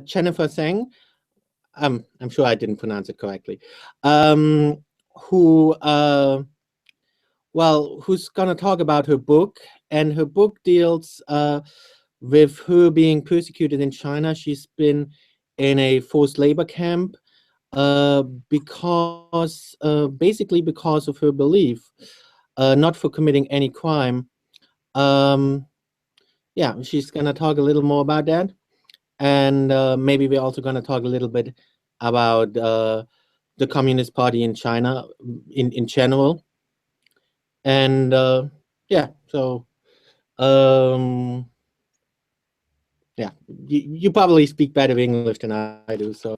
Jennifer Zeng. I'm sure I didn't pronounce it correctly. Who's going to talk about her book, and her book deals with her being persecuted in China. She's been in a forced labor camp basically because of her belief, not for committing any crime. Yeah, she's going to talk a little more about that. And maybe we're also going to talk a little bit about the Communist Party in China in general. And yeah, so yeah, you probably speak better English than I do, so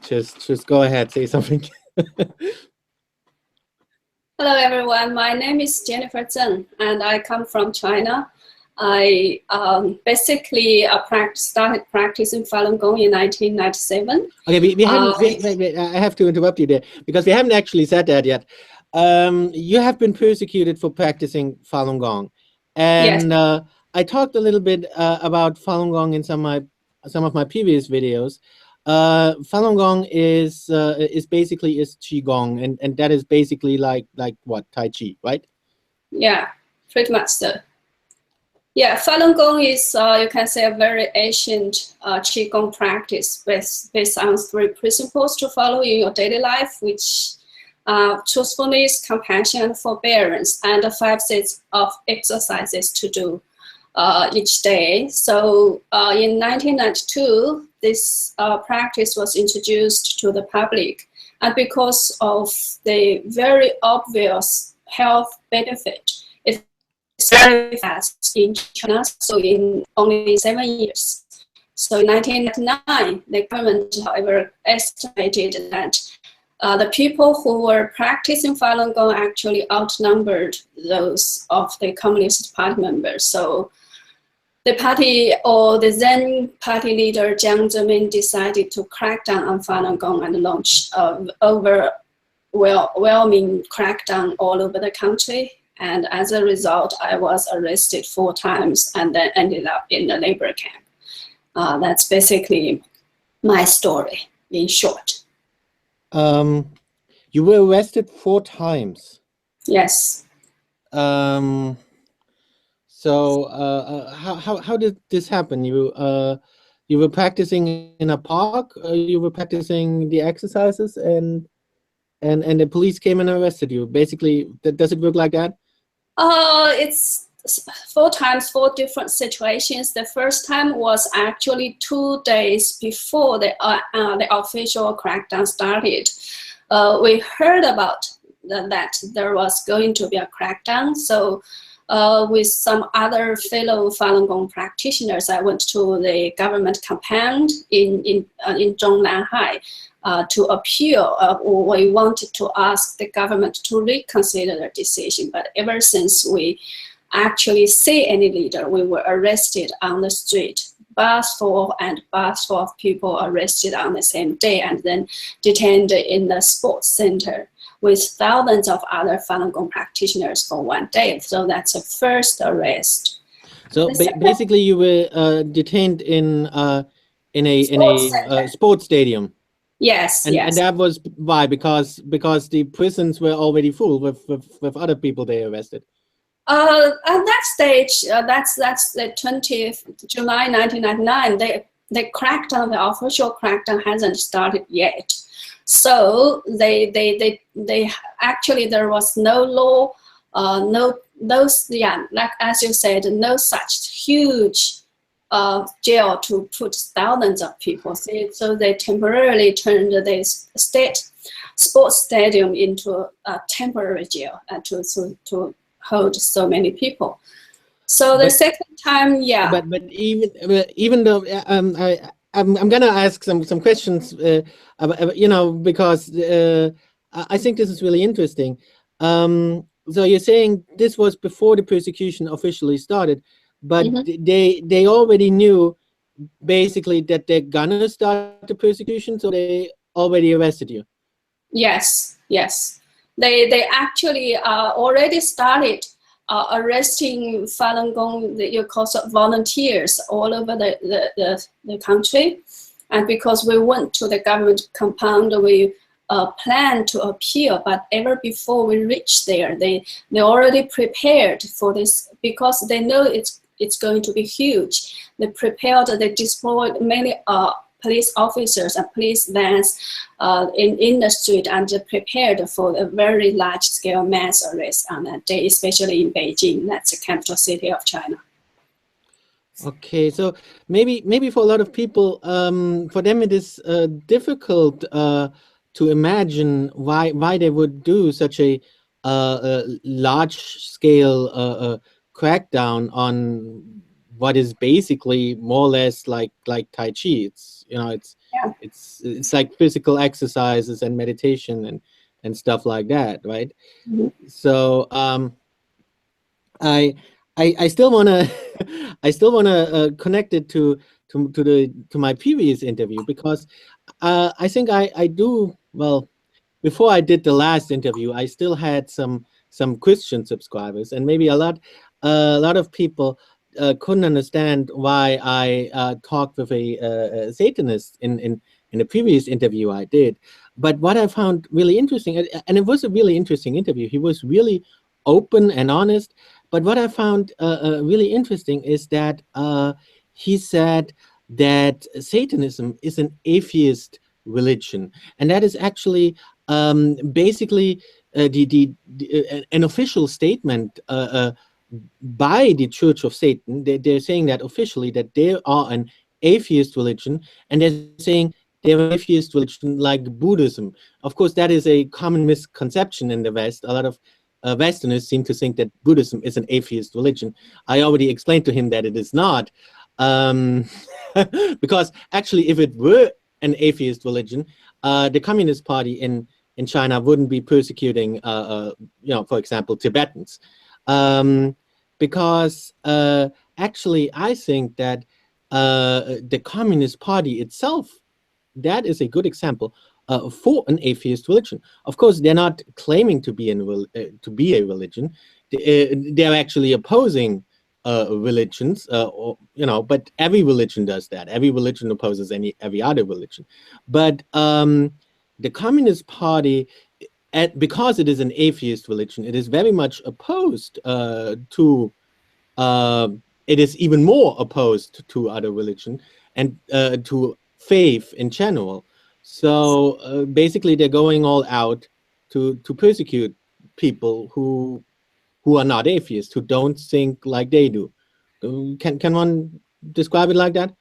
just go ahead, say something. Hello everyone, my name is Jennifer Zeng and I come from China. I basically started practicing Falun Gong in 1997. Okay, we haven't, wait, I have to interrupt you there because we haven't actually said that yet. You have been persecuted for practicing Falun Gong, and yes. I talked a little bit about Falun Gong in some of my previous videos. Falun Gong is basically Qigong, and that is basically like what, Tai Chi, right? Yeah, pretty much so. Yeah, Falun Gong is, you can say, a very ancient Qigong practice based on 3 principles to follow in your daily life, which truthfulness, compassion, and forbearance, and the 5 sets of exercises to do each day. So in 1992, this practice was introduced to the public, and because of the very obvious health benefit, it's very fast in China, so in only 7 years. So in 1999, the government, however, estimated that the people who were practicing Falun Gong actually outnumbered those of the Communist Party members. So the party, or the then party leader Jiang Zemin, decided to crack down on Falun Gong and launch overwhelming crackdown all over the country. And as a result, I was arrested 4 times and then ended up in the labor camp. That's basically my story in short. You were arrested 4 times. Yes. So how did this happen? You were practicing in a park. You were practicing the exercises, and the police came and arrested you. Basically, does it work like that? It's 4 times, 4 different situations. The first time was actually 2 days before the official crackdown started. We heard about that there was going to be a crackdown. So with some other fellow Falun Gong practitioners, I went to the government compound in Zhonglanhai to appeal. We wanted to ask the government to reconsider the decision, but ever since we actually see any leader, we were arrested on the street. Bus full of people arrested on the same day and then detained in the sports center with thousands of other Falun Gong practitioners for 1 day. So that's the first arrest. So basically, you were detained in a sports stadium. Yes, and, yes. And that was why? Because the prisons were already full with other people they arrested. At that stage, that's the 20th July 1999. The crackdown, the official crackdown, hasn't started yet. So they actually, there was no law, like as you said, no such huge jail to put thousands of people. So they temporarily turned this state sports stadium into a temporary jail to hold so many people. So the second time, yeah. But even though I'm gonna ask some questions, because I think this is really interesting. So you're saying this was before the persecution officially started, but they already knew basically that they're gonna start the persecution, so they already arrested you. Yes, yes. They actually already started arresting Falun Gong, you call it volunteers all over the country. And because we went to the government compound, we planned to appeal, but ever before we reached there, they already prepared for this because they know it's going to be huge. They prepared, they deployed many police officers and police vans in the street and prepared for a very large-scale mass arrest on that day, especially in Beijing. That's the capital city of China. Okay, so maybe for a lot of people, for them it is difficult to imagine why they would do such a large-scale crackdown on what is basically more or less like Tai Chi. It's it's like physical exercises and meditation and stuff like that, right? Mm-hmm. So I still wanna connect it to my previous interview, because I think I do well. Before I did the last interview, I still had some Christian subscribers, and maybe a lot of people couldn't understand why I talked with a Satanist in the previous interview I did. But what I found really interesting, and it was a really interesting interview, he was really open and honest. But what I found really interesting is that he said that Satanism is an atheist religion, and that is actually basically an official statement by the Church of Satan. They're saying that officially, that they are an atheist religion, and they're saying they're an atheist religion like Buddhism. Of course, that is a common misconception in the West. A lot of Westerners seem to think that Buddhism is an atheist religion. I already explained to him that it is not, because actually, if it were an atheist religion, the Communist Party in China wouldn't be persecuting, for example, Tibetans, because actually, I think that the Communist Party itself, that is a good example for an atheist religion. Of course, they're not claiming to be a religion. They're actually opposing religions, but every religion does that. Every religion opposes every other religion. But the Communist Party, because it is an atheist religion, it is very much opposed to. It is even more opposed to other religion and to faith in general. So basically, they're going all out to persecute people who are not atheists, who don't think like they do. Can one describe it like that?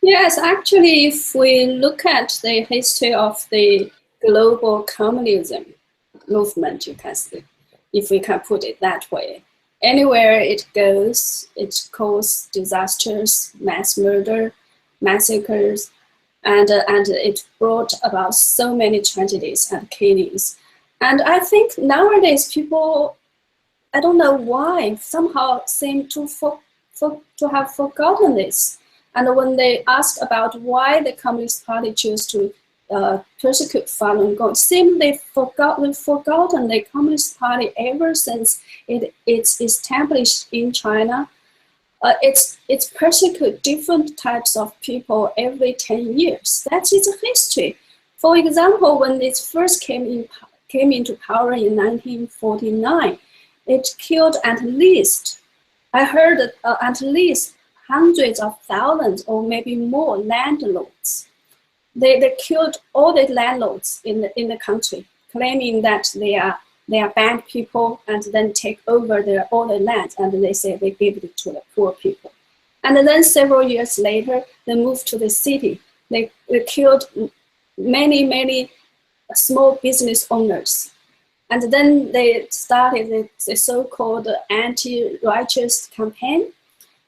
Yes, actually, if we look at the history of the global communism movement, you can see, if we can put it that way, anywhere it goes, it causes disasters, mass murder, massacres, and it brought about so many tragedies and killings. And I think nowadays people, I don't know why, somehow seem to have forgotten this. And when they ask about why the Communist Party chose to persecute Falun Gong, simply forgotten the Communist Party ever since it's established in China. It's persecute different types of people every 10 years. That is a history. For example, when it first came into power in 1949, it killed at least, I heard at least hundreds of thousands or maybe more landlords. They killed all the landlords in the country, claiming that they are bad people, and then take over all the land, and they say they give it to the poor people. And then several years later, they moved to the city. They killed many small business owners. And then they started the so-called anti-righteous campaign.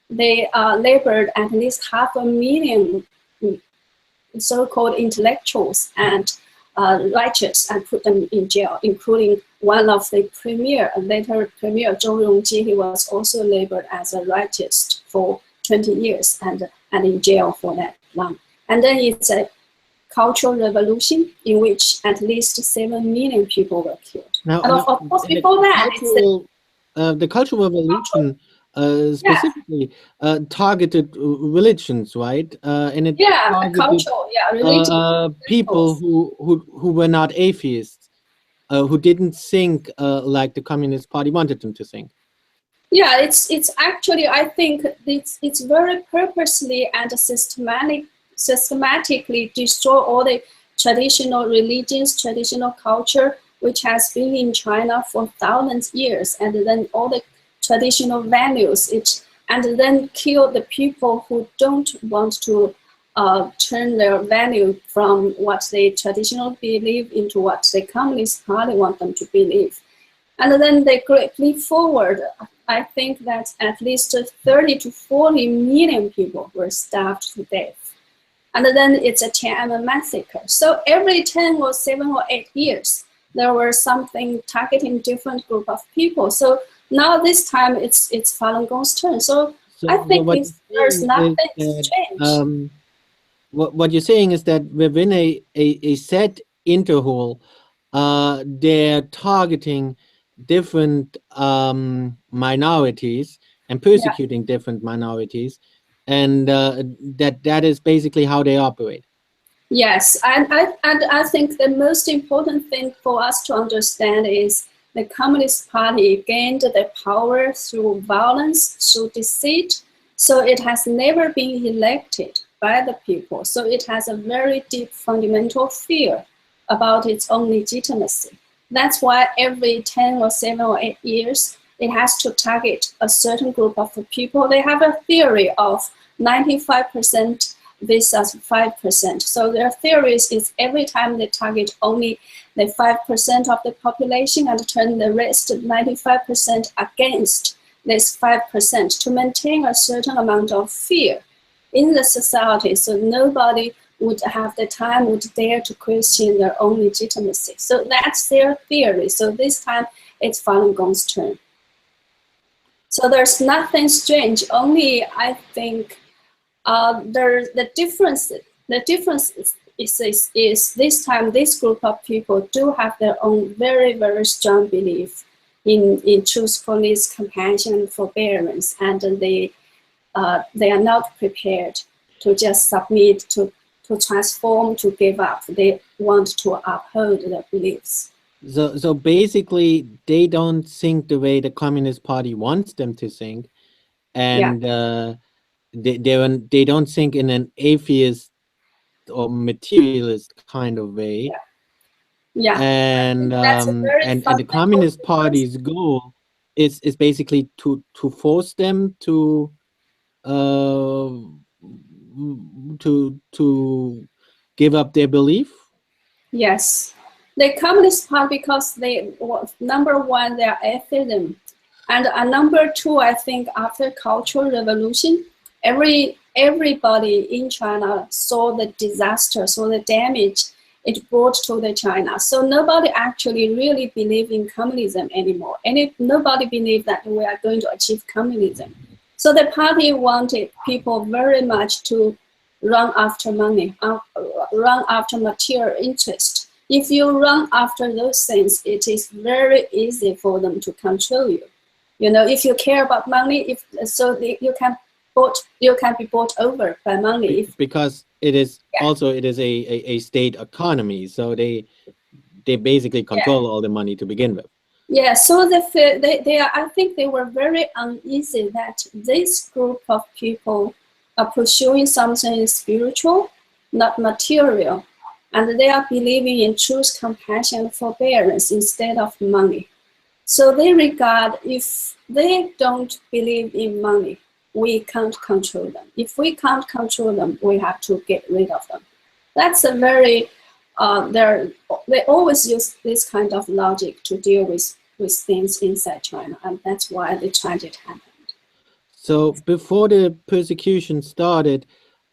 They labored at least 500,000 so-called intellectuals and righteous and put them in jail, including one of the later premier, Zhou Rongji. He was also labored as a righteous for 20 years and in jail for that long. And then it's a cultural revolution in which at least 7 million people were killed. Now, and of course, before that, the Cultural Revolution Yeah, specifically targeted religions, right? And it yeah, targeted cultural, yeah, religious people symbols. who were not atheists, who didn't think like the Communist Party wanted them to think. Yeah, it's actually, I think it's very purposely and systematically destroy all the traditional religions, traditional culture, which has been in China for thousands of years, and then all the traditional values, and then kill the people who don't want to turn their value from what they traditionally believe into what the Communist Party want them to believe. And then they leap forward. I think that at least 30 to 40 million people were starved to death. And then it's a Tiananmen massacre. So every 10 or 7 or 8 years, there were something targeting different group of people. So now this time it's Falun Gong's turn. So I So think what you're there's saying is nothing that strange. what you're saying is that within a set interval, they're targeting different minorities and Yeah. persecuting different minorities, and that is basically how they operate. Yes, and I think the most important thing for us to understand is the Communist Party gained the power through violence, through deceit. So it has never been elected by the people. So it has a very deep fundamental fear about its own legitimacy. That's why every 10 or 7 or 8 years, it has to target a certain group of people. They have a theory of 95% versus 5%. So their theories is every time they target only the 5% of the population and turn the rest 95% against this 5% to maintain a certain amount of fear in the society, so nobody would have the time, would dare to question their own legitimacy. So that's their theory. So this time it's Falun Gong's turn. So there's nothing strange, only I think the difference is this time this group of people do have their own very, very strong belief in truthfulness, compassion, and forbearance, and they are not prepared to just submit, to transform, to give up. They want to uphold their beliefs. So basically, they don't think the way the Communist Party wants them to think, Yeah, and they don't think in an atheist or materialist kind of way. yeah, yeah. I And think that's a very and the fundamental Communist difference. Party's goal is basically to force them uh to give up their belief. Yes, the Communist Party, because they, number one, they are atheism, and number two, I think after Cultural Revolution, everybody in China saw the disaster, saw the damage it brought to the China. So nobody actually really believed in communism anymore, and nobody believed that we are going to achieve communism. So the party wanted people very much to run after money, run after material interest. If you run after those things, it is very easy for them to control you. You know, if you care about money, you can be bought over by money. Because it is Yeah, also it is a state economy, so they basically yeah. control all the money to begin with. Yeah, so they are, I think they were very uneasy that this group of people are pursuing something spiritual, not material, and they are believing in truth, compassion, and forbearance instead of money. So they regard, if they don't believe in money, we can't control them. If we can't control them, we have to get rid of them. That's a very, they always use this kind of logic to deal with things inside China, and that's why the tragedy happened. So before the persecution started,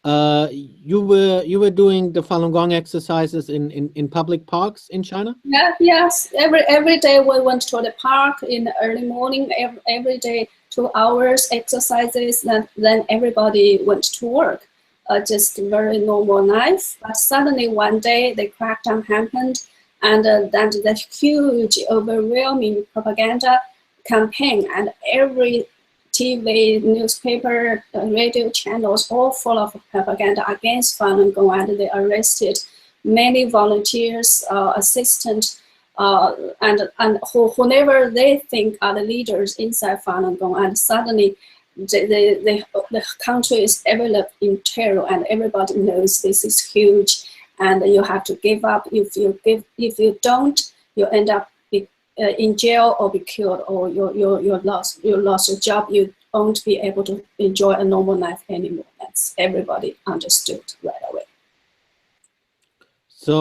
you were doing the Falun Gong exercises in public parks in China? Yeah, yes. Every day we went to the park in the early morning. Every day 2 hours exercises. Then everybody went to work. Just very normal life. But suddenly one day the crackdown happened, and then the huge overwhelming propaganda campaign, and every TV, newspaper, radio channels, all full of propaganda against Falun Gong, and they arrested many volunteers, assistants, and whoever they think are the leaders inside Falun Gong, and suddenly the country is enveloped in terror, and everybody knows this is huge, and you have to give up. If you don't, you end up in jail or be killed, or you lost your job. You won't be able to enjoy a normal life anymore. That's everybody understood right away. So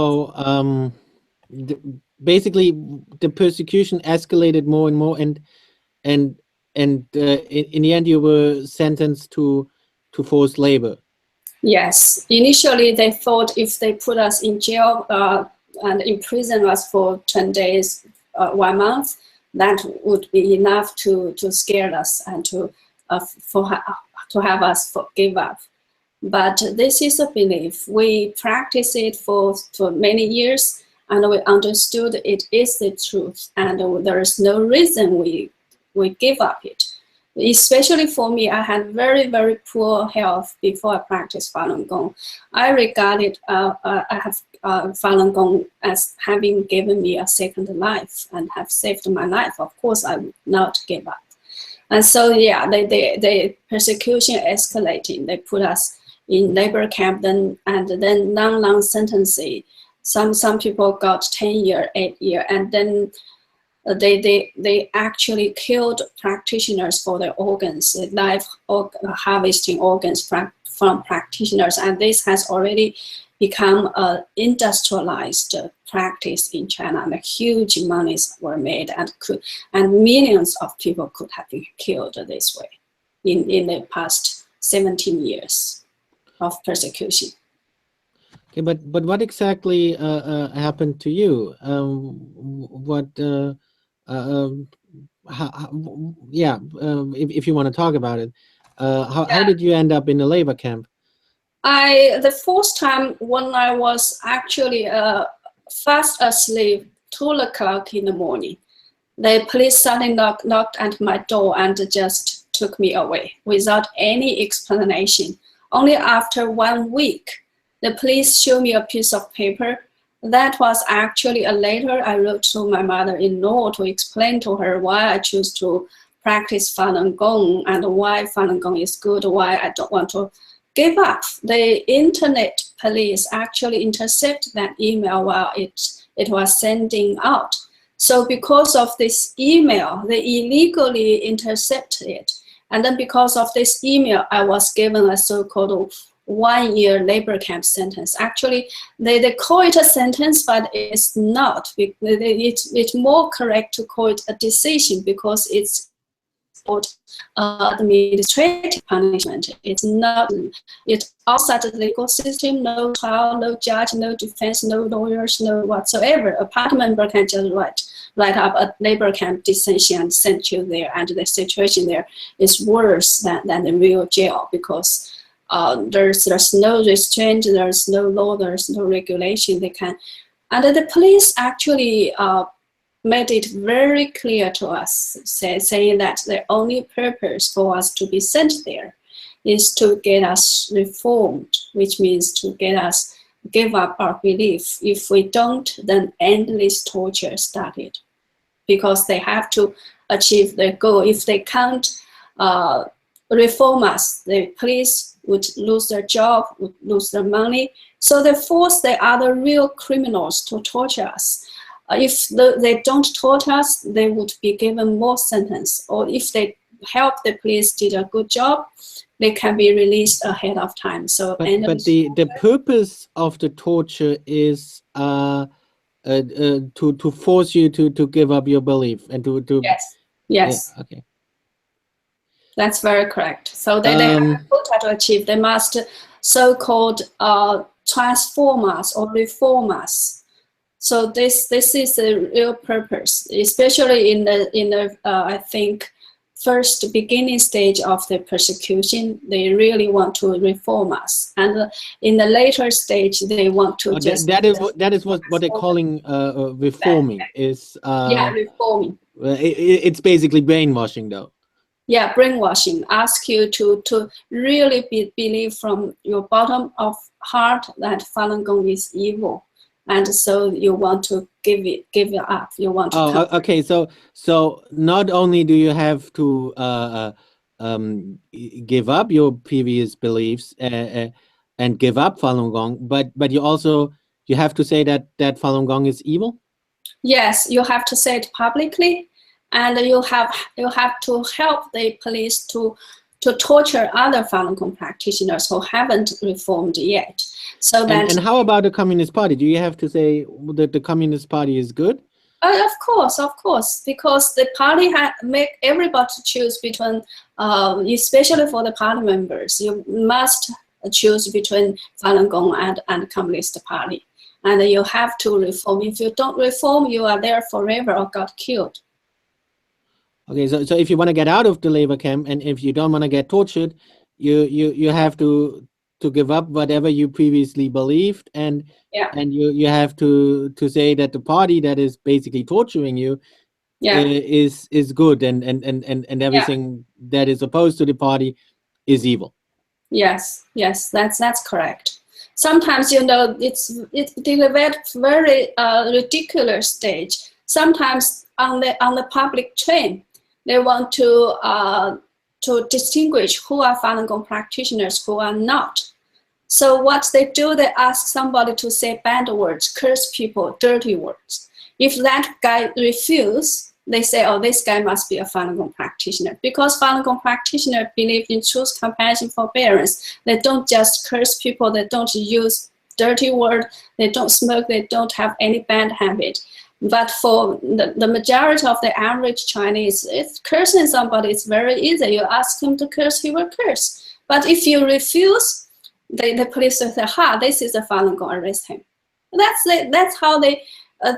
basically, the persecution escalated more and more, and in the end, you were sentenced to forced labor. Yes, initially they thought if they put us in jail and imprison us for 10 days, 1 month, that would be enough to scare us and to have us give up. But this is a belief. We practiced it for many years, and we understood it is the truth, and there is no reason we give up it. Especially for me, I had very, very poor health before I practiced Falun Gong. I regarded I have Falun Gong as having given me a second life and have saved my life. Of course, I would not give up. And so, yeah, the persecution escalating. They put us in labor camp, and then long sentencing. Some people got 10 years, 8 years, and then they actually killed practitioners for their organs, live harvesting organs from practitioners, and this has already become an industrialized practice in China, and huge monies were made, and millions of people could have been killed this way in the past 17 years of persecution. Okay, but what exactly happened to you? If you want to talk about it, how did you end up in a labor camp? The first time when I was actually fast asleep, 2 o'clock in the morning, the police suddenly knocked at my door and just took me away without any explanation. Only after 1 week, the police showed me a piece of paper. That was actually a letter I wrote to my mother-in-law to explain to her why I choose to practice Falun Gong and why Falun Gong is good, why I don't want to give up. The internet police actually intercepted that email while it was sending out. So because of this email, they illegally intercepted it. And then because of this email, I was given a so-called 1-year labor camp sentence. Actually, they call it a sentence, but it's not. It's more correct to call it a decision, because it's administrative punishment. It's not. It's outside the legal system. No trial, no judge, no defense, no lawyers, no whatsoever. A party member can just write up a labor camp decision and send you there, and the situation there is worse than the real jail, because there's no restraint, there's no law, there's no regulation. They can, and the police actually made it very clear to us, saying that the only purpose for us to be sent there is to get us reformed, which means to get us give up our belief. If we don't, then endless torture started, because they have to achieve their goal. If they can't reform us, the police would lose their job, would lose their money. So they force the other real criminals to torture us. If they don't torture us, they would be given more sentence. Or if they help the police did a good job, they can be released ahead of time. So, but the purpose of the torture is to force you to give up your belief and to yes. Yeah, okay. That's very correct. So they have a quota to achieve. They must so-called transform us or reform us. So this is the real purpose, especially in the I think first beginning stage of the persecution. They really want to reform us, and in the later stage they want to that is what they're calling reforming. Is reforming. It's basically brainwashing, though. Yeah, brainwashing. Ask you to really believe from your bottom of heart that Falun Gong is evil, and so you want to give it up. You want to. Oh, okay. So not only do you have to give up your previous beliefs and give up Falun Gong, but you have to say that Falun Gong is evil. Yes, you have to say it publicly, and you have to help the police to torture other Falun Gong practitioners who haven't reformed yet. So that. And how about the Communist Party? Do you have to say that the Communist Party is good? Of course, because the party make everybody choose between, especially for the party members, you must choose between Falun Gong and Communist Party. And you have to reform. If you don't reform, you are there forever or got killed. Okay, so if you want to get out of the labor camp, and if you don't want to get tortured, you have to give up whatever you previously believed, and yeah. and you have to say that the party that is basically torturing you is good, and everything that is opposed to the party is evil. Yes, that's correct. Sometimes, it's developed very ridiculous stage. Sometimes on the public train, they want to distinguish who are Falun Gong practitioners, who are not. So what they do, they ask somebody to say bad words, curse people, dirty words. If that guy refuses, they say, oh, this guy must be a Falun Gong practitioner. Because Falun Gong practitioners believe in truth, compassion, forbearance. They don't just curse people. They don't use dirty words. They don't smoke. They don't have any bad habit. But for the majority of the average Chinese, if cursing somebody is very easy. You ask him to curse, he will curse. But if you refuse, the police will say, this is a Falun Gong, arrest him. That's how they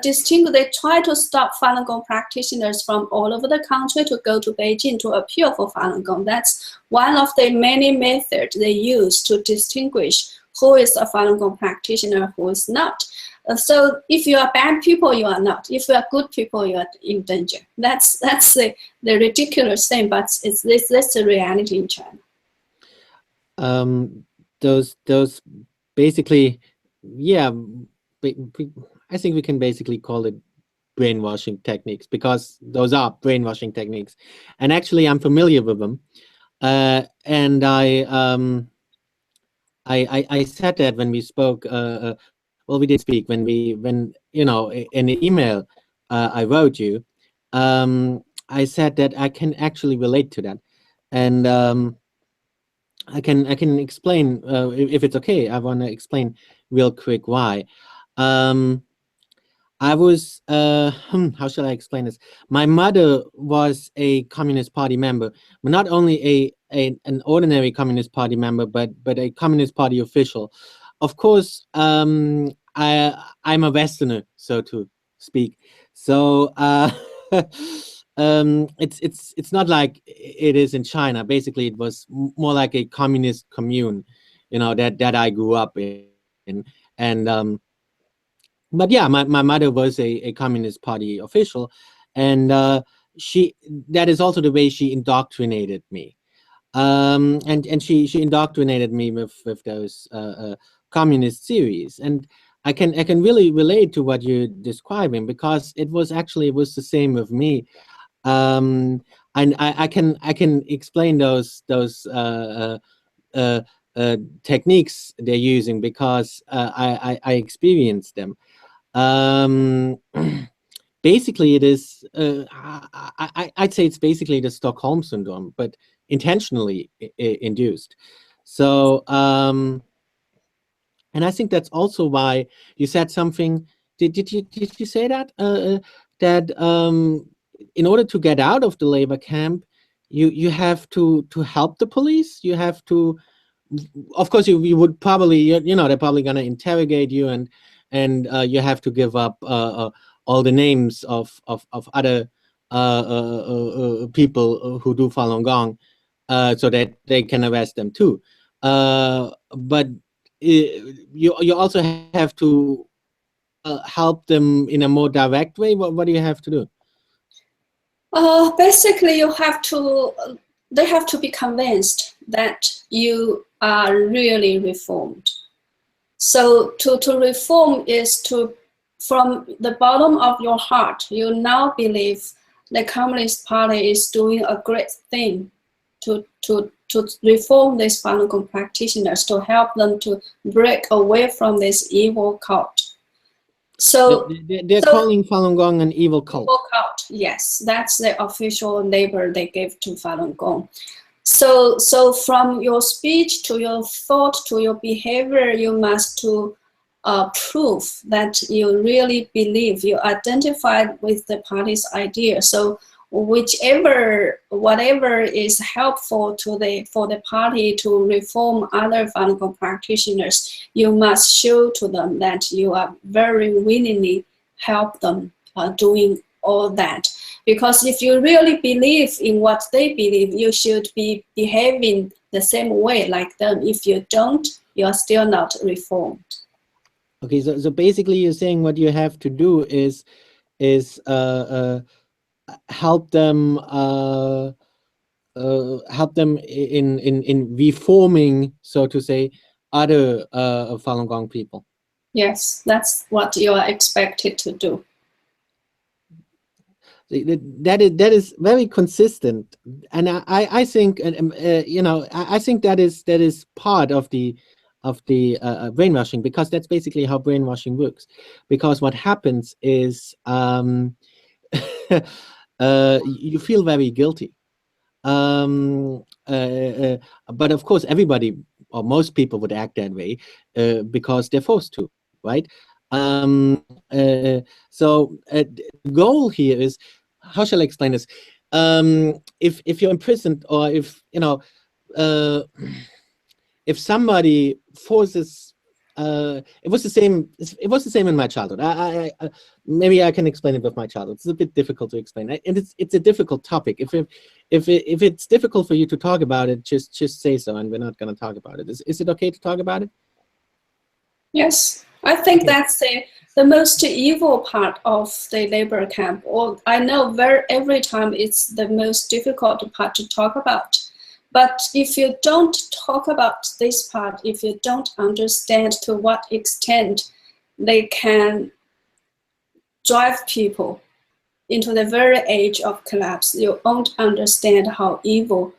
distinguish. They try to stop Falun Gong practitioners from all over the country to go to Beijing to appeal for Falun Gong. That's one of the many methods they use to distinguish who is a Falun Gong practitioner, who is not. So if you are bad people, you are not. If you are good people, you are in danger. That's the ridiculous thing, but that's the reality in China. Those basically, yeah, I think we can basically call it brainwashing techniques, because those are brainwashing techniques, and actually I'm familiar with them. And I said that when we spoke. Well, we did speak when in the email I wrote you. I said that I can actually relate to that, and I can explain if it's okay. I want to explain real quick why. I was how shall I explain this? My mother was a Communist Party member, but not only an ordinary Communist Party member, but a Communist Party official. Of course, I'm a Westerner, so to speak. So it's not like it is in China. Basically, it was more like a communist commune, that I grew up in, and but yeah, my mother was a Communist Party official, and that is also the way she indoctrinated me. And she indoctrinated me with those communist theories, and I can really relate to what you're describing, because it was the same with me. And I can explain those techniques they're using, because I experienced them. Basically, it is. I'd say it's basically the Stockholm syndrome, but intentionally induced. So, and I think that's also why you said something. Did you say that that in order to get out of the labor camp, you have to help the police. You have to. Of course, you would probably they're probably gonna interrogate you, and you have to give up all the names of other people who do Falun Gong, so that they can arrest them too. But you also have to help them in a more direct way. What do you have to do? Basically, they have to be convinced that you are really reformed. So to reform is to, from the bottom of your heart, you now believe the Communist Party is doing a great thing to reform these Falun Gong practitioners, to help them to break away from this evil cult. So they're calling Falun Gong an evil cult. Evil cult, yes, that's the official label they gave to Falun Gong. So from your speech to your thought to your behavior, you must to prove that you really believe, you identified with the party's idea. So whatever is helpful for the party to reform other Falun Gong practitioners, you must show to them that you are very willingly help them doing all that. Because if you really believe in what they believe, you should be behaving the same way like them. If you don't, you are still not reformed. Okay, so basically you're saying what you have to do is help them in reforming, so to say, other Falun Gong people. Yes, that's what you are expected to do. That is very consistent, and I think, you know, I think that is part of the brainwashing, because that's basically how brainwashing works. Because what happens is you feel very guilty, but of course everybody or most people would act that way because they're forced to, right? So the goal here is, how shall I explain this? If you're imprisoned, or if, you know, if somebody forces, it was the same in my childhood. Maybe I can explain it with my childhood. It's a bit difficult to explain, and it's a difficult topic. If it's difficult for you to talk about it, just say so, and we're not going to talk about it. Is it okay to talk about it? Yes, I think that's the most evil part of the labor camp. Or I know every time it's the most difficult part to talk about. But if you don't talk about this part, if you don't understand to what extent they can drive people into the very edge of collapse, you won't understand how evil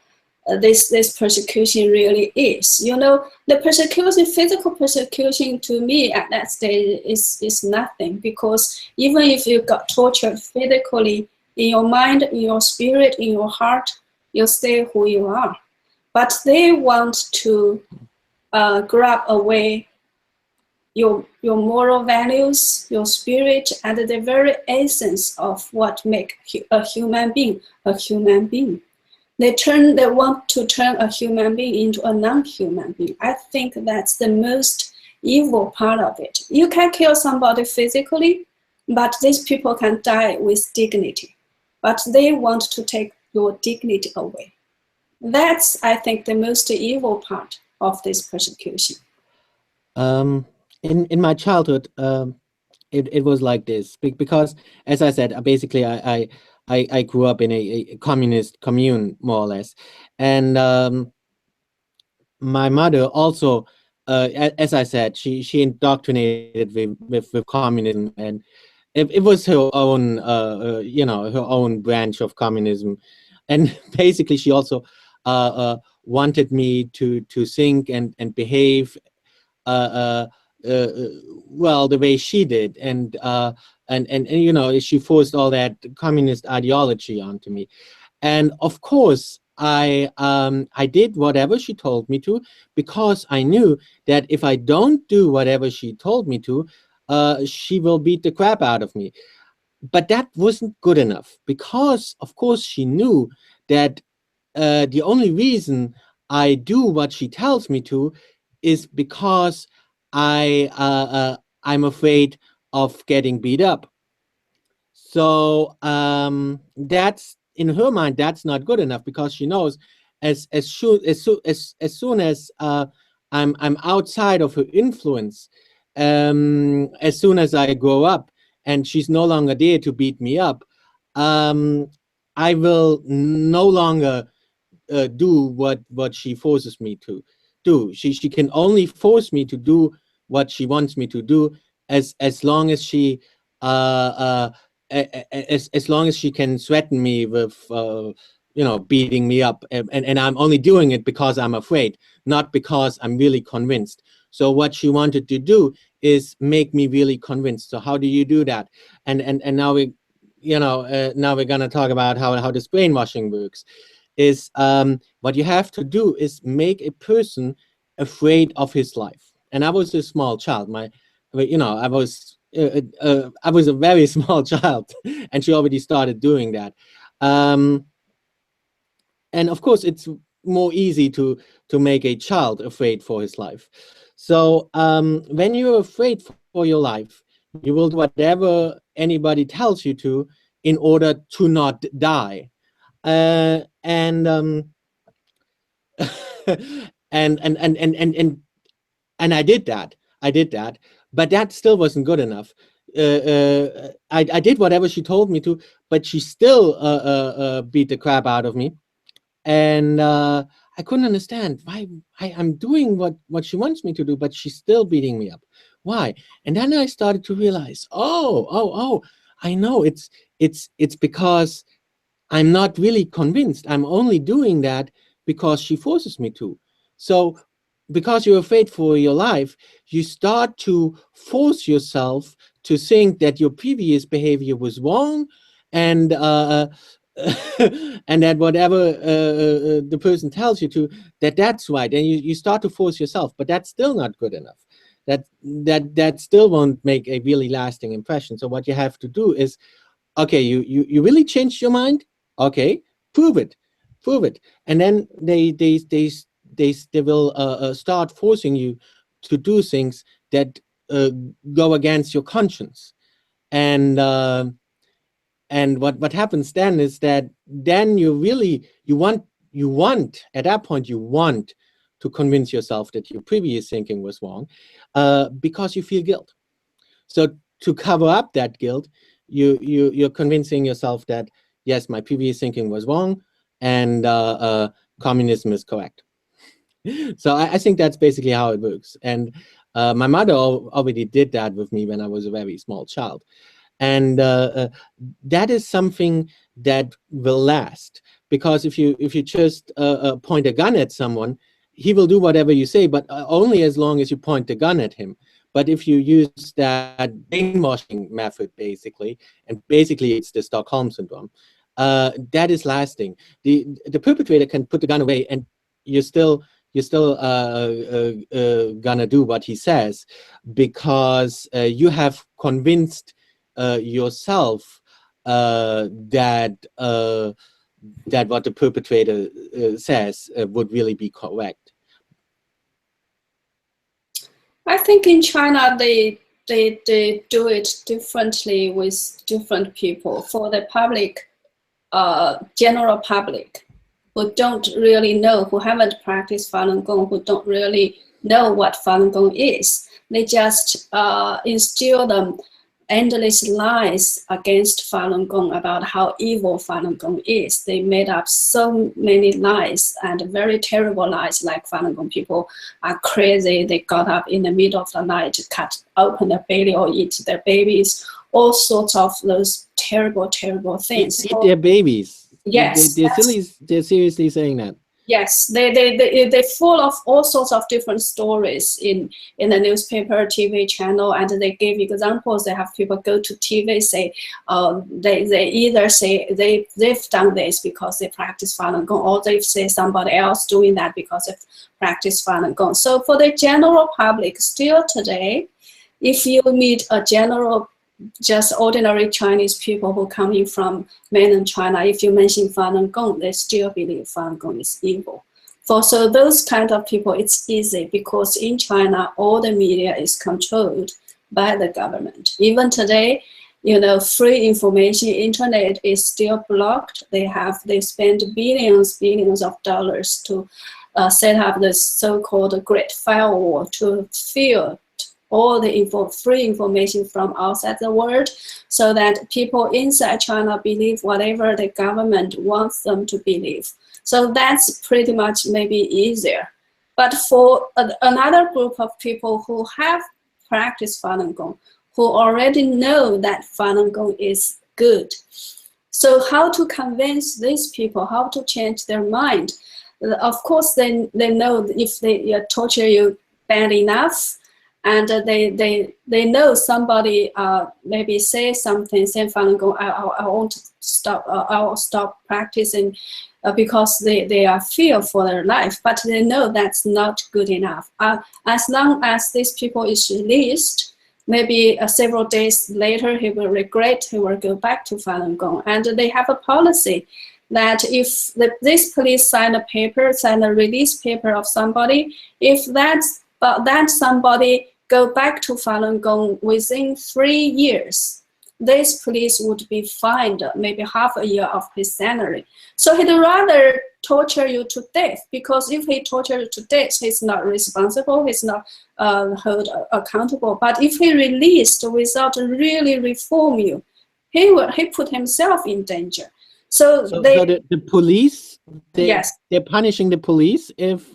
this persecution really is. You know, the persecution, physical persecution, to me at that stage is nothing, because even if you got tortured physically, in your mind, in your spirit, in your heart, you stay who you are. But they want to grab away your moral values, your spirit, and the very essence of what makes a human being a human being. They want to turn a human being into a non-human being. I think that's the most evil part of it. You can kill somebody physically, but these people can die with dignity. But they want to take your dignity away. That's, I think, the most evil part of this persecution. In my childhood, it was like this, because, as I said, basically I grew up in a communist commune, more or less, and my mother also, as I said, she indoctrinated with communism, and it was her own, you know, her own branch of communism, and basically she also wanted me to think and behave well, the way she did, and you know, she forced all that communist ideology onto me, and of course I did whatever she told me to, because I knew that if I don't do whatever she told me to, she will beat the crap out of me. But that wasn't good enough, because of course she knew that the only reason I do what she tells me to is because I'm afraid of getting beat up. So that's, in her mind, that's not good enough, because she knows as soon as I'm outside of her influence, as soon as I grow up and she's no longer there to beat me up, I will no longer do what she forces me to do. She can only force me to do what she wants me to do, as long as she as long as she can threaten me with beating me up, and I'm only doing it because I'm afraid, not because I'm really convinced. So what she wanted to do is make me really convinced. So how do you do that? And now we now we're going to talk about how this brainwashing works. Is what you have to do is make a person afraid of his life. And I was a small child. I was a very small child, and she already started doing that. And of course, it's more easy to make a child afraid for his life. So when you're afraid for your life, you will do whatever anybody tells you to in order to not die. And and I did that. But that still wasn't good enough. I did whatever she told me to, but she still beat the crap out of me, and I couldn't understand why I'm doing what she wants me to do, but she's still beating me up. Why? And then I started to realize, oh, I know it's because I'm not really convinced. I'm only doing that because she forces me to. So because you're afraid for your life, you start to force yourself to think that your previous behavior was wrong, and and that whatever the person tells you to, that's right. And you start to force yourself, but that's still not good enough. That still won't make a really lasting impression. So what you have to do is, okay, you really changed your mind. Okay, prove it. And then they will start forcing you to do things that go against your conscience. And what happens then is that then you want at that point, you want to convince yourself that your previous thinking was wrong, because you feel guilt. So to cover up that guilt, you're convincing yourself that, yes, my previous thinking was wrong, and communism is correct. So I think that's basically how it works. And my mother already did that with me when I was a very small child. And that is something that will last, because if you just point a gun at someone, he will do whatever you say, but only as long as you point the gun at him. But if you use that brainwashing method, basically it's the Stockholm syndrome, that is lasting. The perpetrator can put the gun away, and you're still gonna do what he says, because you have convinced yourself that what the perpetrator says would really be correct. I think in China they do it differently with different people. For the public, general public, who don't really know, who haven't practiced Falun Gong, who don't really know what Falun Gong is, they just instill them endless lies against Falun Gong about how evil Falun Gong is. They made up so many lies, and very terrible lies, like Falun Gong people are crazy. They got up in the middle of the night to cut open the belly or eat their babies. All sorts of those terrible things. Eat their babies. Yes, they're seriously saying that. Yes, they're full of all sorts of different stories in the newspaper, TV channel, and they give examples. They have people go to TV, say they either say they've done this because they practice Falun Gong, or they say somebody else doing that because they practice Falun Gong. So for the general public, still today, if you meet a general, just ordinary Chinese people who coming from mainland China, if you mention Falun Gong, they still believe Falun Gong is evil. So those kind of people, it's easy, because in China, all the media is controlled by the government. Even today, free information, internet is still blocked. They spend billions of dollars to set up this so-called Great Firewall to filter all the free information from outside the world. so that people inside China believe whatever the government wants them to believe. So that's pretty much maybe easier. But for another group of people who have practiced Falun Gong, who already know that Falun Gong is good, so how to convince these people, how to change their mind? Of course, they know if they torture you bad enough, and they know somebody maybe say something, say Falun Gong, I won't stop, I'll stop practicing because they are fear for their life, but they know that's not good enough. As long as these people is released, maybe several days later, he will regret, he will go back to Falun Gong. And they have a policy that if this police sign a paper, sign a release paper of somebody, if that somebody go back to Falun Gong within 3 years, this police would be fined maybe half a year of his salary. So he'd rather torture you to death, because if he tortured you to death, he's not responsible, he's not held accountable. But if he released without really reform you, he put himself in danger. So the police, yes, they're punishing the police if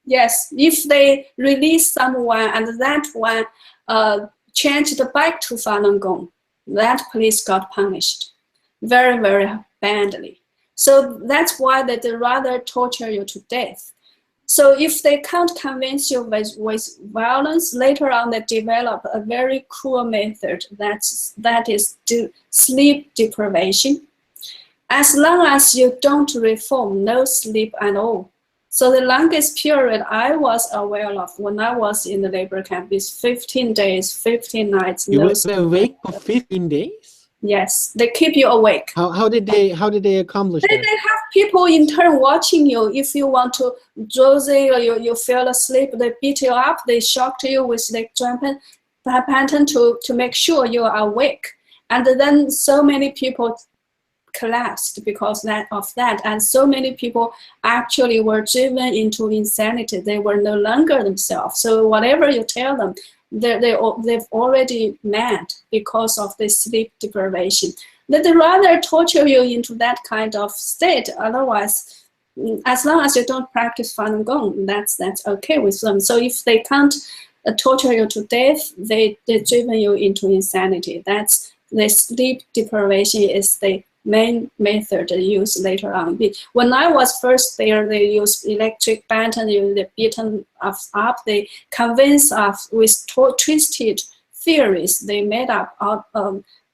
yes, if they release someone and that one changed back to Falun Gong, that police got punished very, very badly. So that's why they'd rather torture you to death. So if they can't convince you with violence, later on they develop a very cruel method that is sleep deprivation. As long as you don't reform, no sleep at all. So the longest period I was aware of when I was in the labor camp is 15 days, 15 nights. You were awake for 15 days? Yes, they keep you awake. How did they accomplish that? They have people in turn watching you. If you want to drowsy or you fell asleep, they beat you up, they shock you with the drum pattern to make sure you are awake. And then so many people collapsed because of that, and so many people actually were driven into insanity. They were no longer themselves. So whatever you tell them, they've already mad because of the sleep deprivation. They'd rather torture you into that kind of state. Otherwise, as long as you don't practice Falun Gong, that's okay with them. So if they can't torture you to death, they're driven you into insanity. That's the sleep deprivation is the main method used later on. When I was first there, they used electric baton, they beaten us up, they convinced us with twisted theories. They made up,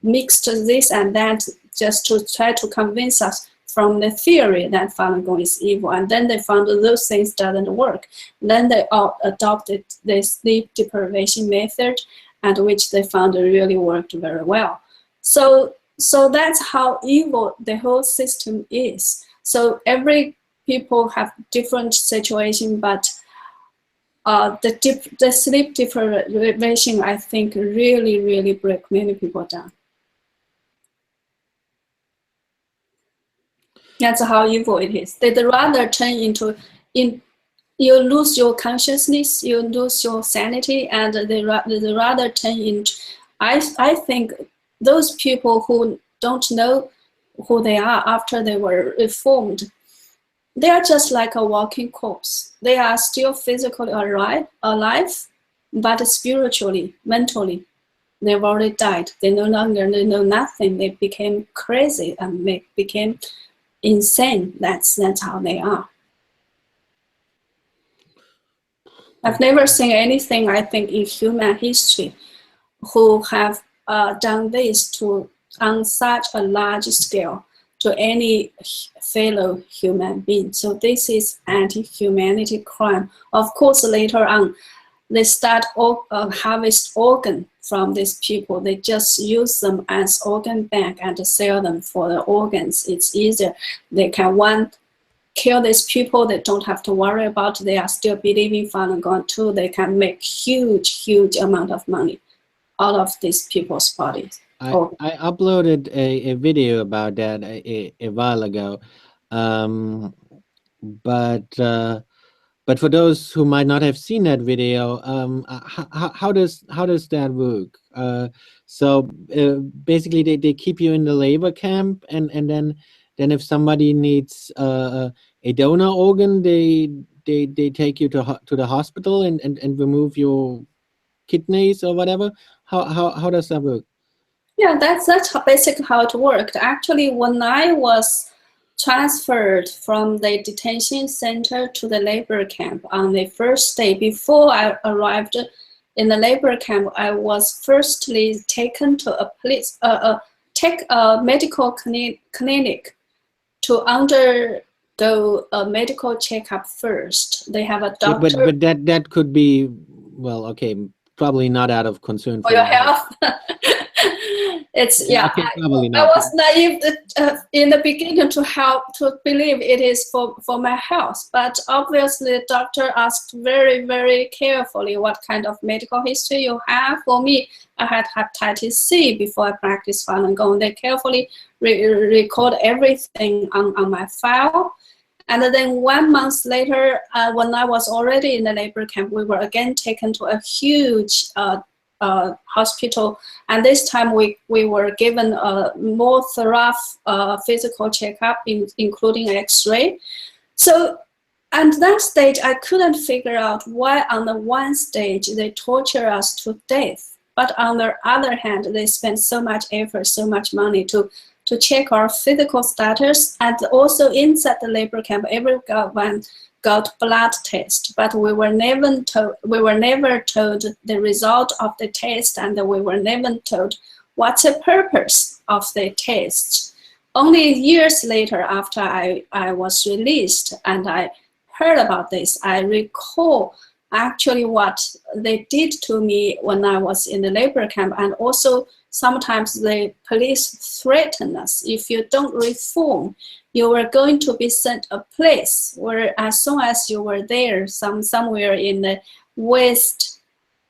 mixed this and that just to try to convince us from the theory that Falun Gong is evil. And then they found those things doesn't work. Then they adopted the sleep deprivation method, and which they found really worked very well. So that's how evil the whole system is. So every people have different situation, but the sleep deprivation, I think, really break many people down. That's how evil it is. They'd rather turn into, you lose your consciousness, you lose your sanity, and they'd rather turn into, I think those people who don't know who they are after they were reformed, they are just like a walking corpse. They are still physically alive, but spiritually, mentally, they've already died. They no longer, they know nothing. They became crazy and they became insane. That's how they are. I've never seen anything, I think, in human history who have done this on such a large scale to any fellow human being. So this is anti-humanity crime. Of course, later on, they start harvest organ from these people. They just use them as organ bank and sell them for the organs. It's easier. They can kill these people. They don't have to worry about. They are still believing Falun Gong too. They can make huge amount of money out of these people's bodies. I uploaded a video about that a while ago, but But for those who might not have seen that video, how does that work? So basically, they keep you in the labor camp, and then if somebody needs a donor organ, they take you to the hospital and remove your kidneys or whatever. How does that work? Yeah, that's basically how it worked. Actually, when I was transferred from the detention center to the labor camp on the first day, before I arrived in the labor camp, I was firstly taken to a medical clinic to undergo a medical checkup first. They have a doctor. But that could be, well, okay, probably not out of concern for your health. It's yeah. Okay, I was naive in the beginning to believe it is for my health, but obviously the doctor asked very, very carefully what kind of medical history you have. For me, I had hepatitis C before I practiced Falun Gong. They carefully record everything on my file. And then 1 month later, when I was already in the labor camp, we were again taken to a huge hospital. And this time we were given a more thorough physical checkup, including X-ray. So at that stage, I couldn't figure out why on the one stage they torture us to death. But on the other hand, they spend so much effort, so much money to check our physical status, and also inside the labor camp, everyone got blood test, but we were never told the result of the test, and we were never told what's the purpose of the test. Only years later, after I was released and I heard about this, I recall actually what they did to me when I was in the labor camp, and also sometimes the police threaten us. If you don't reform, you are going to be sent a place where as soon as you were there, somewhere in the west,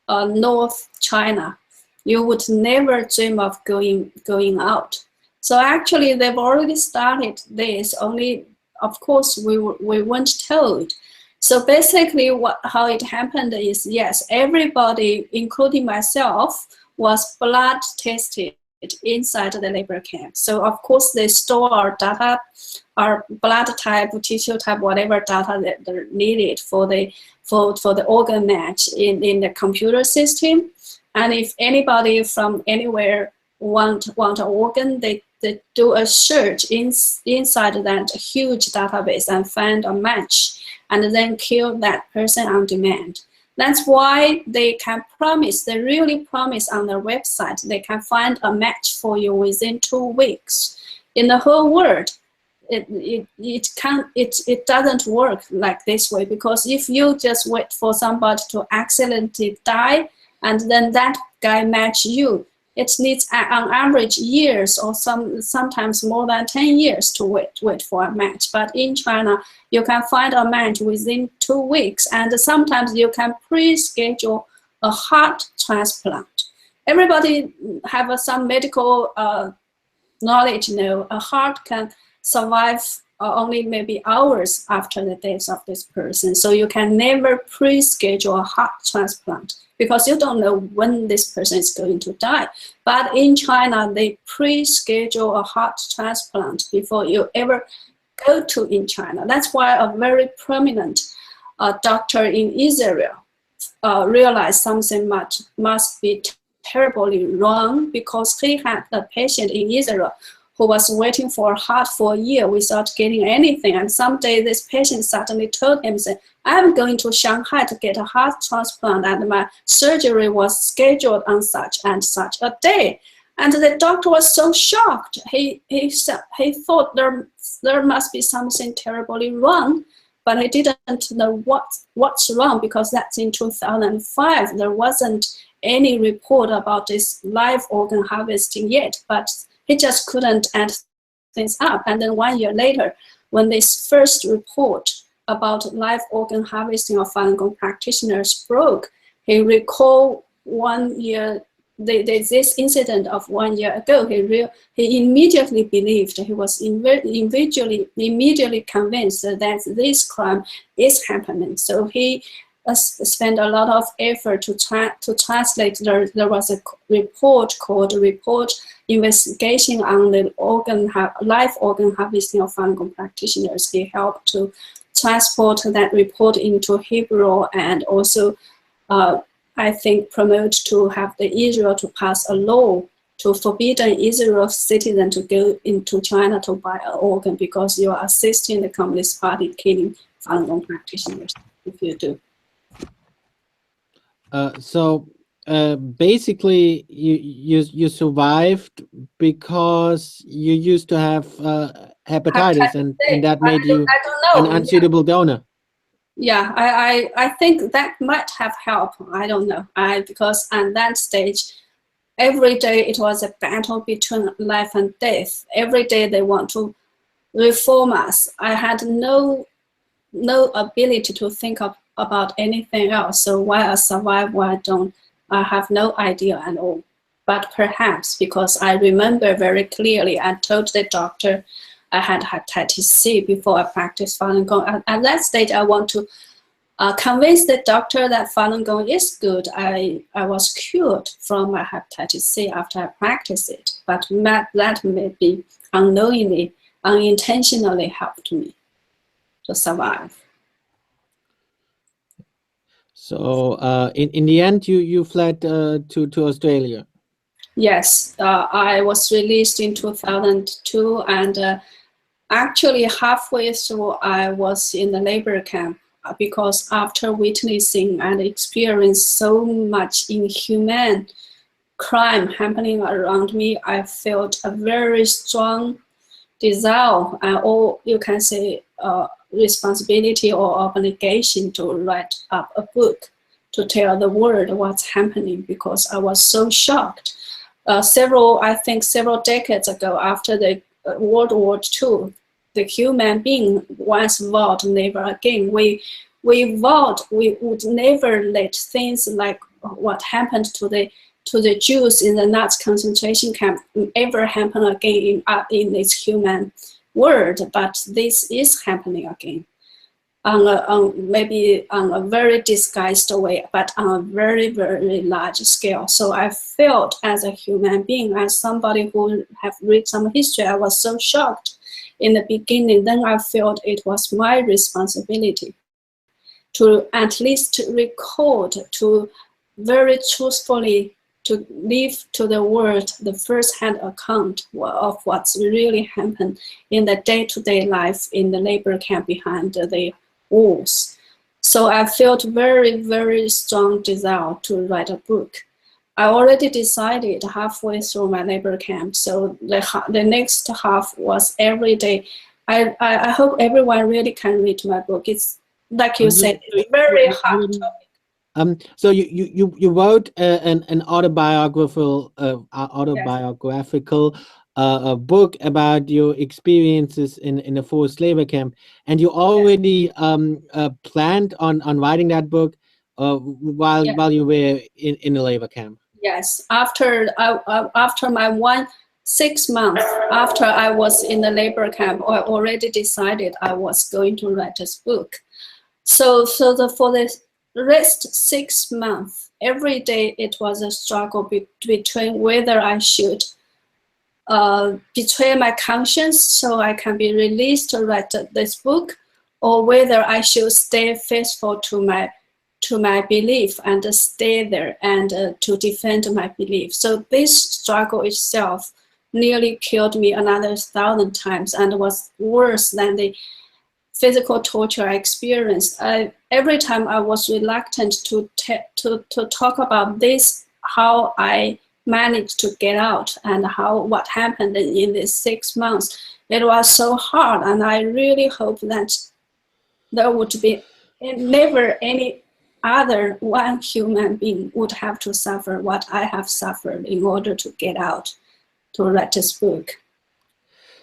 north China, you would never dream of going out. So actually they've already started this, only of course we weren't told. So basically how it happened is, yes, everybody, including myself, was blood tested inside the labor camp. So of course they store our data, our blood type, tissue type, whatever data that they're needed for the organ match in the computer system. And if anybody from anywhere want an organ, they do a search inside that huge database and find a match, and then kill that person on demand. That's why they can promise, they really promise on their website, they can find a match for you within 2 weeks. In the whole world, it doesn't work like this way, because if you just wait for somebody to accidentally die and then that guy match you, it needs on average years or sometimes more than 10 years to wait for a match. But in China, you can find a match within 2 weeks, and sometimes you can pre-schedule a heart transplant. Everybody have some medical knowledge, a heart can survive only maybe hours after the death of this person. So you can never pre-schedule a heart transplant, because you don't know when this person is going to die. But in China, they pre-schedule a heart transplant before you ever go to in China. That's why a very prominent doctor in Israel realized something must be terribly wrong, because he had a patient in Israel who was waiting for a heart for a year without getting anything. And someday this patient suddenly told him, I'm going to Shanghai to get a heart transplant, and my surgery was scheduled on such and such a day. And the doctor was so shocked. He thought there must be something terribly wrong, but he didn't know what's wrong, because that's in 2005. There wasn't any report about this live organ harvesting yet, but he just couldn't add things up. And then 1 year later, when this first report about live organ harvesting of Falun Gong practitioners broke, he recalled 1 year this incident of 1 year ago, he immediately believed, he was immediately convinced that this crime is happening. So he spent a lot of effort to translate. There was a report called Report Investigation on the Life Organ Harvesting of Falun Gong Practitioners. He helped to transport that report into Hebrew, and also I think promote to have the Israel to pass a law to forbid an Israel citizen to go into China to buy an organ, because you are assisting the Communist Party killing Falun Gong practitioners if you do. So basically, you survived because you used to have hepatitis, and that made you an unsuitable donor. Yeah, I think that might have helped. I don't know. Because at that stage, every day it was a battle between life and death. Every day they want to reform us. I had no ability to think about anything else. So why I survive, why I don't, I have no idea at all. But perhaps because I remember very clearly, I told the doctor I had hepatitis C before I practiced Falun Gong. At that stage, I want to convince the doctor that Falun Gong is good. I was cured from my hepatitis C after I practiced it, but that maybe unknowingly, unintentionally helped me to survive. So in the end, you fled to Australia. Yes, I was released in 2002, and actually halfway through I was in the labor camp, because after witnessing and experiencing so much inhumane crime happening around me, I felt a very strong desire, or you can say responsibility or obligation to write up a book to tell the world what's happening, because I was so shocked. I think several decades ago, after the World War II, the human being once vowed never again. We vowed we would never let things like what happened to the Jews in the Nazi concentration camp ever happen again in this human world. But this is happening again, maybe on a very disguised way, but on a very, very large scale. So I felt as a human being, as somebody who have read some history, I was so shocked in the beginning. Then I felt it was my responsibility to at least record, to very truthfully to leave to the world the first-hand account of what's really happened in the day-to-day life in the labor camp behind the walls. So I felt very, very strong desire to write a book. I already decided halfway through my labor camp. So the next half was every day. I hope everyone really can read my book. It's like you said, it's very hard topic. So you wrote an autobiographical book about your experiences in a forced labor camp, and you already planned on writing that book while you were in a labor camp. Yes, after my 6 months after I was in the labor camp, I already decided I was going to write this book. So for the rest 6 months, every day it was a struggle between whether I should betray my conscience so I can be released to write this book, or whether I should stay faithful to my belief and stay there and to defend my belief. So this struggle itself nearly killed me another 1,000 times, and was worse than the physical torture I experienced. Every time I was reluctant to talk about this, how I managed to get out and what happened in these 6 months. It was so hard, and I really hope that there would be never any other one human being would have to suffer what I have suffered in order to get out to write this book.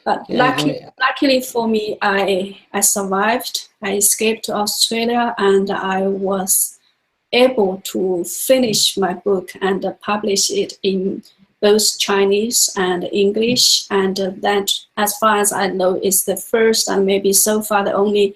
But luckily for me, I survived. I escaped to Australia, and I was able to finish my book and publish it in both Chinese and English. And that, as far as I know, is the first and maybe so far the only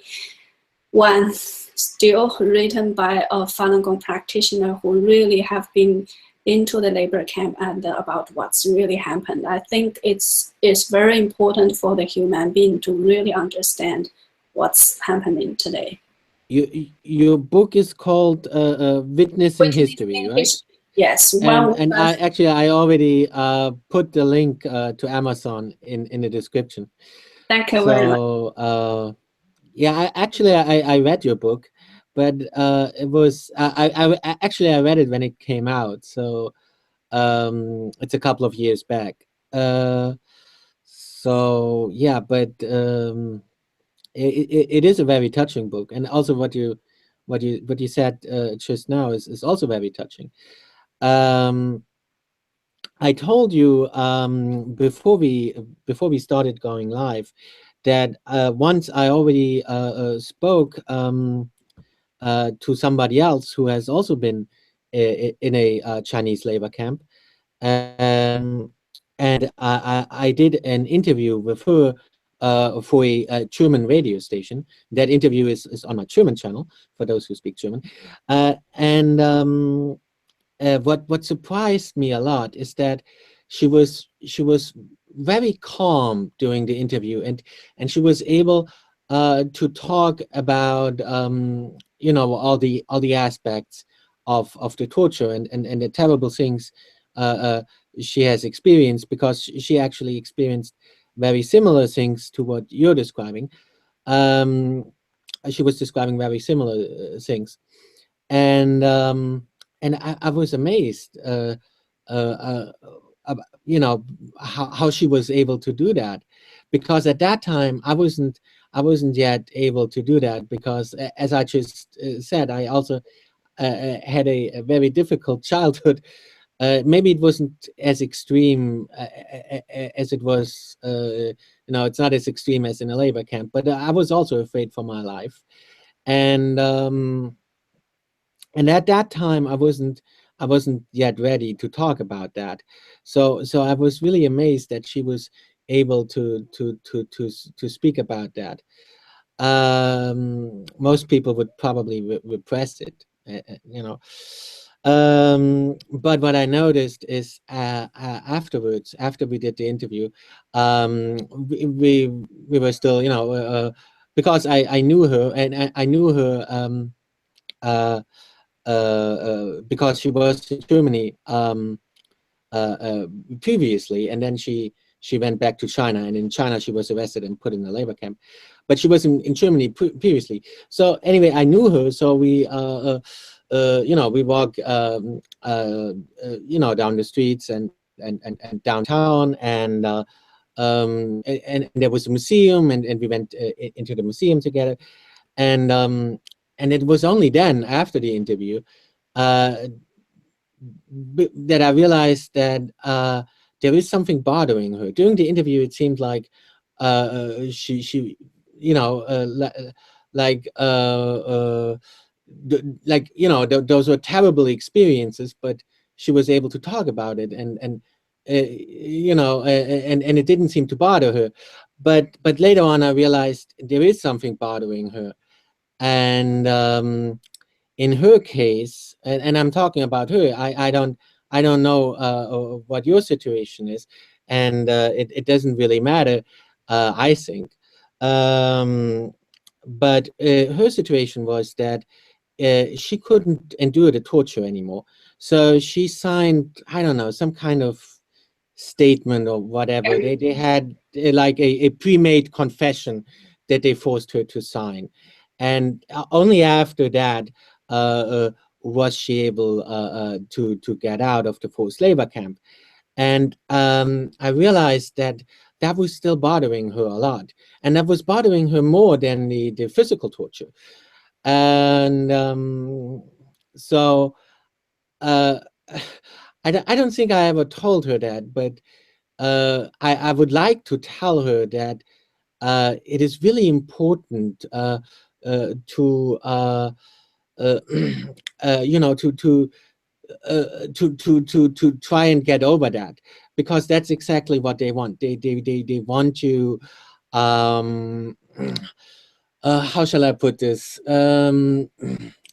one still written by a Falun Gong practitioner who really have been into the labor camp and about what's really happened. I think it's very important for the human being to really understand what's happening today. Your book is called Witnessing History, right? Yes. And I already put the link to Amazon in the description. Thank you very much. Yeah, I read your book, but it was I read it when it came out, so it's a couple of years back. So yeah, but it is a very touching book, and also what you said just now is also very touching. I told you before we started going live that once I already spoke to somebody else who has also been in a Chinese labor camp, and I did an interview with her for a German radio station. That interview is on my German channel for those who speak German, and what surprised me a lot is that she was very calm during the interview, and she was able to talk about all the aspects of the torture and the terrible things she has experienced, because she actually experienced very similar things to what you're describing. She was describing very similar things, and I was amazed, how she was able to do that, because at that time I wasn't yet able to do that, because as I just said, I also had a very difficult childhood. Maybe it wasn't as extreme as it was, it's not as extreme as in a labor camp, but I was also afraid for my life. And at that time I wasn't yet ready to talk about that. So I was really amazed that she was able to speak about that. Most people would probably repress it, but what I noticed is afterwards, after we did the interview, we were still, because I knew her, and I knew her because she was in Germany previously, and then she went back to China, and in China she was arrested and put in a labor camp. But she was in Germany previously. So anyway, I knew her, so we we walk down the streets and downtown, and there was a museum, and we went into the museum together, and it was only then, after the interview, that I realized that there is something bothering her. During the interview, it seemed like she like those were terrible experiences, but she was able to talk about it, and it didn't seem to bother her. But later on, I realized there is something bothering her, and in her case, and I'm talking about her, I don't know what your situation is, and it doesn't really matter, I think. But her situation was that she couldn't endure the torture anymore, so she signed, I don't know, some kind of statement or whatever. They had like a pre-made confession that they forced her to sign, and only after that was she able to get out of the forced labor camp. And I realized that that was still bothering her a lot, and that was bothering her more than the physical torture. And so uh, I don't think I ever told her that, but I would like to tell her that it is really important to you know, to try and get over that, because that's exactly what they want. They want you, how shall I put this?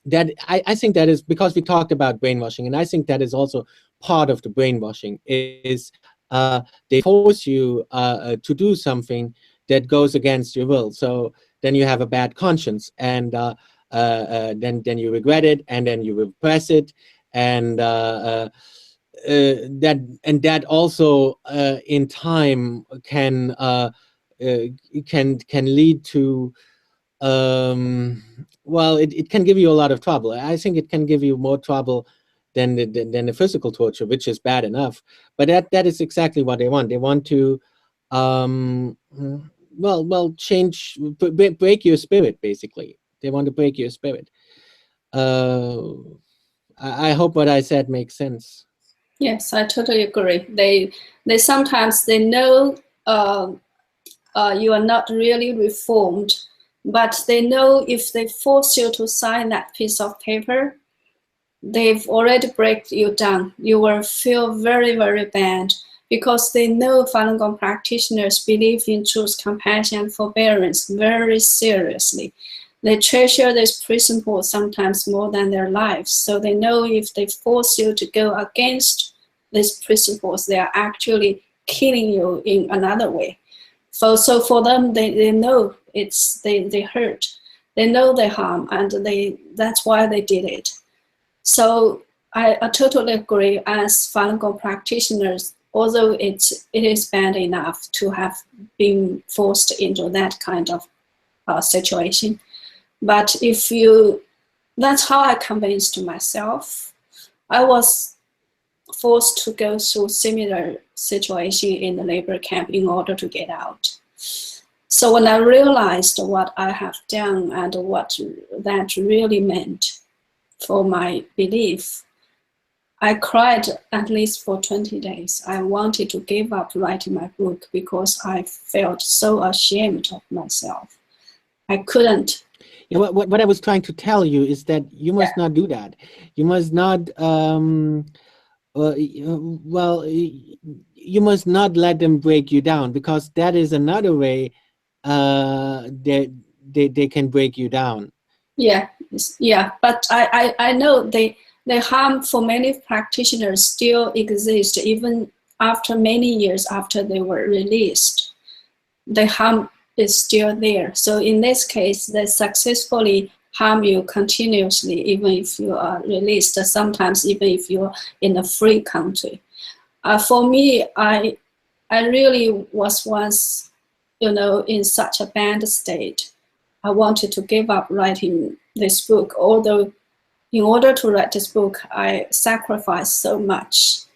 That I think that is because we talked about brainwashing, and I think that is also part of the brainwashing is they force you to do something that goes against your will. So then you have a bad conscience, and then you regret it, and then you repress it, and that also in time can lead to, well, it can give you a lot of trouble. I think it can give you more trouble than the physical torture, which is bad enough. But that is exactly what they want. They want to, change, break your spirit. Basically, they want to break your spirit. I hope what I said makes sense. Yes, I totally agree. They sometimes they know you are not really reformed, but they know if they force you to sign that piece of paper, they've already break you down. You will feel very, very bad, because they know Falun Gong practitioners believe in truth, compassion, and forbearance very seriously. They treasure these principles sometimes more than their lives. So they know if they force you to go against these principles, they are actually killing you in another way. So for them, they know they hurt. They know they harm, and that's why they did it. So I totally agree. As Falun Gong practitioners, although it is bad enough to have been forced into that kind of situation, but that's how I convinced myself. I was forced to go through similar situation in the labor camp in order to get out. So when I realized what I have done and what that really meant for my belief, I cried at least for 20 days. I wanted to give up writing my book because I felt so ashamed of myself. I couldn't. Yeah, what I was trying to tell you is that you must not do that. You must not, you must not let them break you down, because that is another way they can break you down. Yeah, but I know the harm for many practitioners still exists even after many years after they were released. The harm is still there. So in this case, they successfully harm you continuously, even if you are released, sometimes even if you're in a free country. For me, I really was once, in such a bad state. I wanted to give up writing this book, although in order to write this book, I sacrificed so much.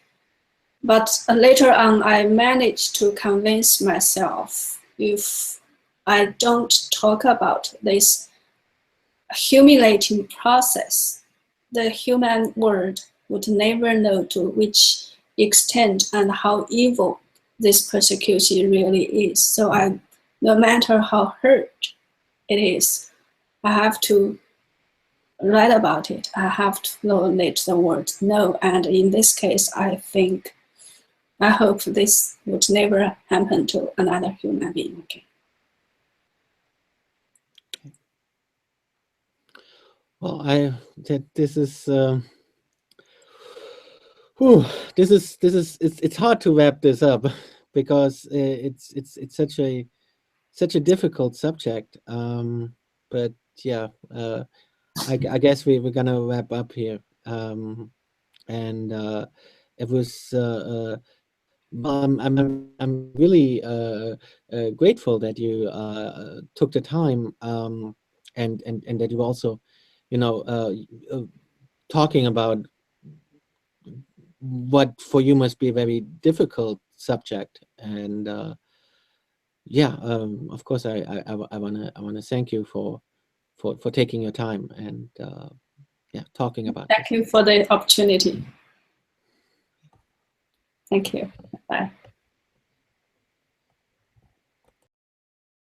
But later on, I managed to convince myself, if I don't talk about this humiliating process, the human world would never know to which extent and how evil this persecution really is. So no matter how hurt it is, I have to write about it. I have to let the world know. And in this case, I hope this would never happen to another human being again. Well, this is it's hard to wrap this up because it's such a difficult subject. But yeah, I guess we're gonna wrap up here. And it was well, I'm really grateful that you took the time, and that you also, you know, talking about what for you must be a very difficult subject. And yeah, of course, I wanna thank you for taking your time and yeah, talking about Thank you for the opportunity. Thank you. Bye.